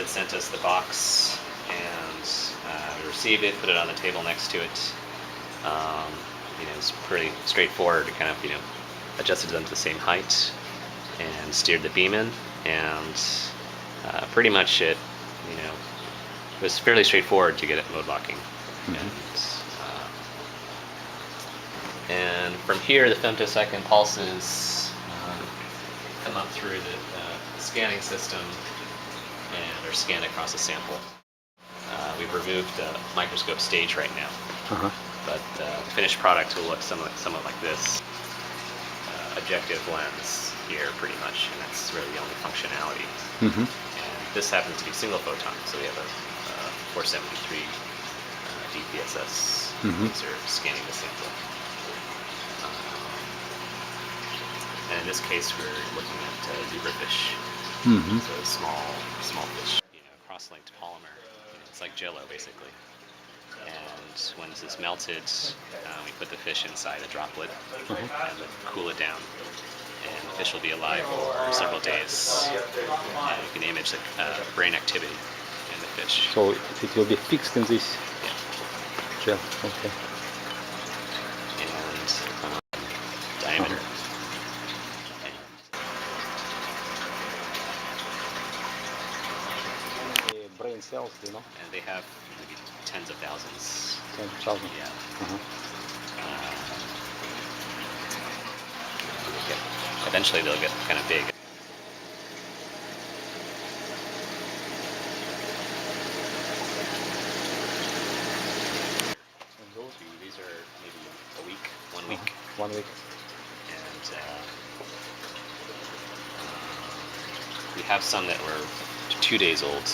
that sent us the box, and we received it, put it on the table next to it. It's pretty straightforward to kind of, adjusted them to the same height and steered the beam in, and pretty much it was fairly straightforward to get it mode locking. And from here, the femtosecond pulses come up through the scanning system and are scanned across a sample. We've removed the microscope stage right now, but the finished product will look somewhat like this. Objective lens here, pretty much, and that's really the only functionality. And this happens to be single photon, so we have a 473 DPSS laser scanning the sample. And in this case, we're looking at zebrafish, so small fish. Cross-linked polymer. It's like Jello, basically. And when this is melted, we put the fish inside a droplet and cool it down. And the fish will be alive for several days. And you can image the brain activity in the fish. So it will be fixed in this gel. Okay. And diameter. Brain cells, And they have maybe tens of thousands. 10,000. Yeah. Eventually they'll get kind of big. And these are maybe a week, 1 week. 1 week. And we have some that were 2 days old.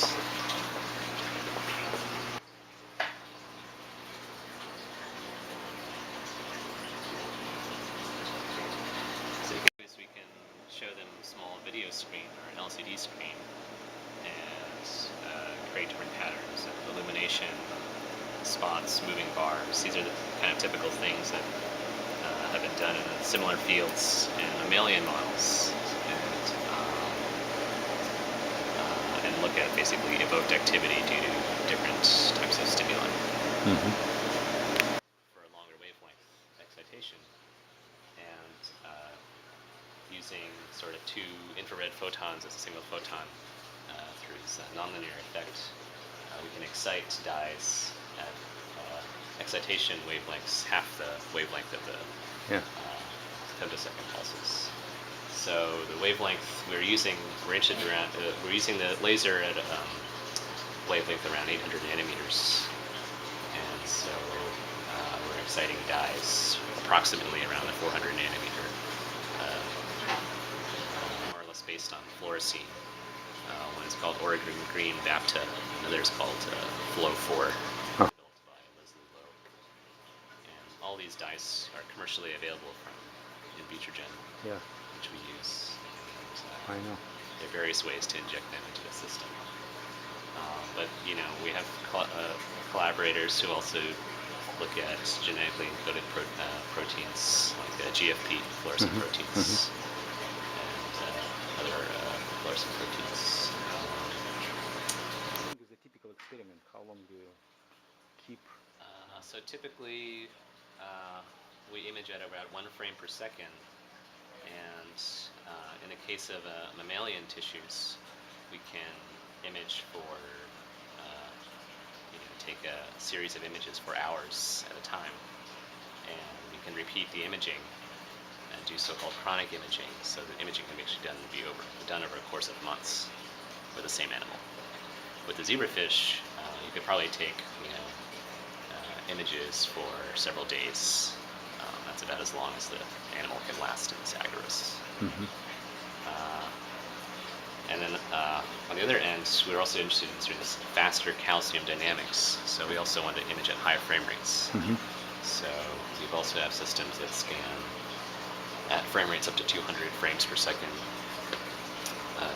Show them a small video screen or an LCD screen and create different patterns of illumination, spots, moving bars. These are the kind of typical things that have been done in similar fields in mammalian models, and look at basically evoked activity due to different types of stimuli. For a longer wavelength excitation, and using sort of 2 infrared photons as a single photon through this nonlinear effect, we can excite dyes at excitation wavelengths half the wavelength of the femtosecond pulses. So the wavelength we're using the laser at a wavelength around 800 nanometers, and so we're exciting dyes approximately around the 400 nanometer. More or less based on fluorescein. One is called Oregon Green Bapta, another is called Flow 4, built by Leslie Lowe. And all these dyes are commercially available from Invitrogen, which we use. And, I know. there are various ways to inject them into the system. But we have collaborators who also look at genetically encoded proteins like GFP, fluorescent proteins, and other fluorescent proteins. With the typical experiment, how long do you keep? So typically, we image at about 1 frame per second, and in the case of mammalian tissues, we can image for take a series of images for hours at a time, and we can repeat the imaging and do so-called chronic imaging, so the imaging can be actually done over a course of months with the same animal. With the zebrafish, you could probably take images for several days. That's about as long as the animal can last in this agarose. And then on the other end, we're also interested in sort of this faster calcium dynamics. So we also want to image at high frame rates. So we've also have systems that scan at frame rates up to 200 frames per second,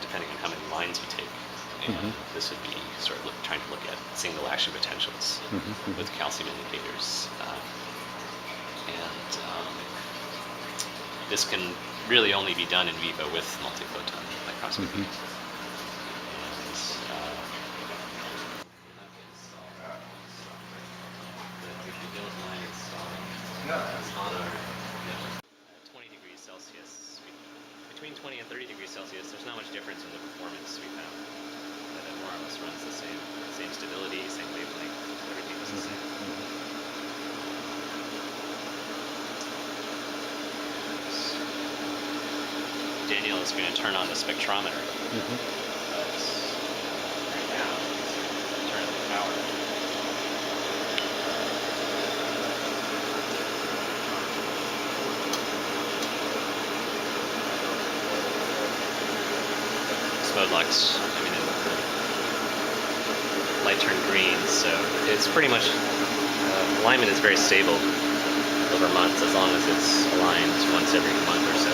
depending on how many lines we take. And this would be sort of trying to look at single action potentials with calcium indicators. This can really only be done in vivo with multiphoton microscopy. And Celsius. There's not much difference in the performance we found. But it more or less runs the same stability, same wavelength. Everything was the same. Daniel is going to turn on the spectrometer. But right now, he's turn up the power. This mode locks. I mean, the light turned green, so it's pretty much alignment is very stable over months, as long as it's aligned once every month or so.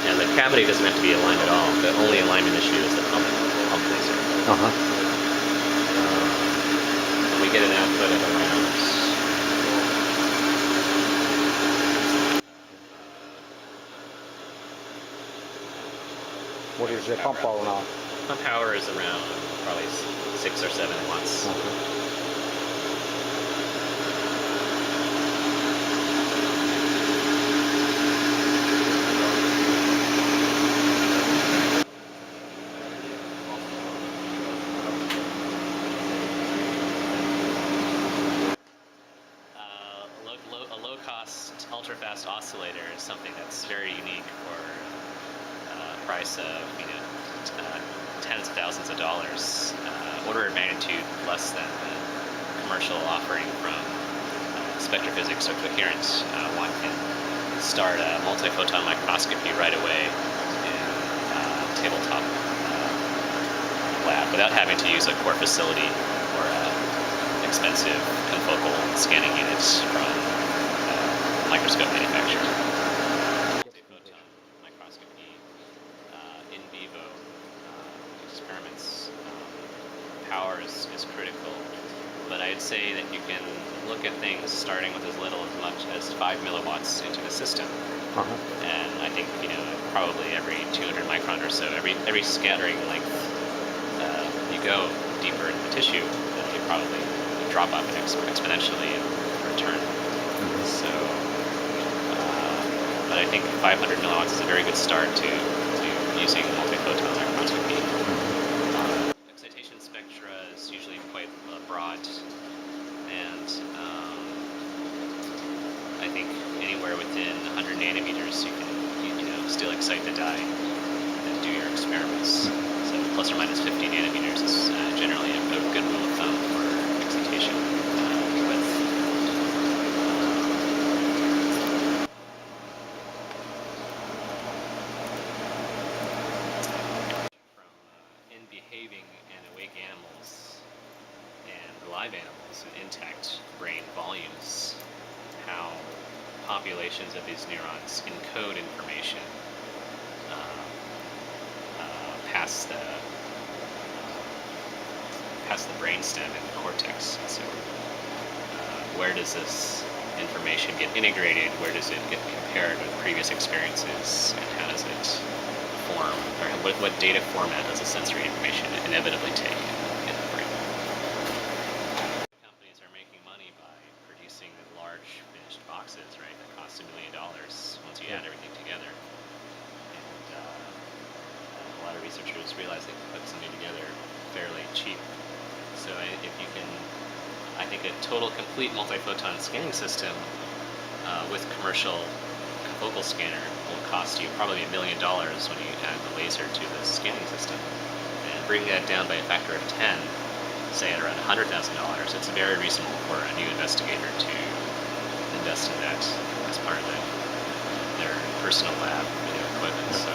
And the cavity doesn't have to be aligned at all. The only alignment issue is the pump laser. And we get an output of around. What is the pump power now? Pump power is around probably 6 or 7 watts. Ultrafast oscillator is something that's very unique for a price of tens of thousands of dollars, order of magnitude less than the commercial offering from spectrophysics or coherent. One can start a multiphoton microscopy right away in a tabletop lab without having to use a core facility or expensive confocal scanning units from microscope manufacturer. Multiphoton microscopy in vivo experiments. Power is critical, but I'd say that you can look at things starting with as little as much as 5 milliwatts into the system. And I think probably every 200 micron or so, every scattering length you go deeper into the tissue, you probably drop off exponentially in return. So. But I think 500 milliwatts is a very good start to using multiphoton microscopy. Excitation spectra is usually quite broad, and I think anywhere within 100 nanometers you can still excite the dye and do your experiments. So plus or minus 50 nanometers is generally a good rule of thumb for excitation width. Behaving and awake animals and live animals and intact brain volumes, how populations of these neurons encode information past the brainstem and the cortex. And so where does this information get integrated? Where does it get compared with previous experiences? And how does it form, or what data format does the sensory information inevitably take in the brain? Companies are making money by producing large finished boxes, right, that cost $1 million once you add everything together. And a lot of researchers realize they can put something together fairly cheap. So if you can, I think a total complete multiphoton scanning system with commercial focal scanner will cost you probably $1 million when you add the laser to the scanning system. And bring that down by a factor of 10, say at around $100,000, it's very reasonable for a new investigator to invest in that as part of their personal lab equipment. So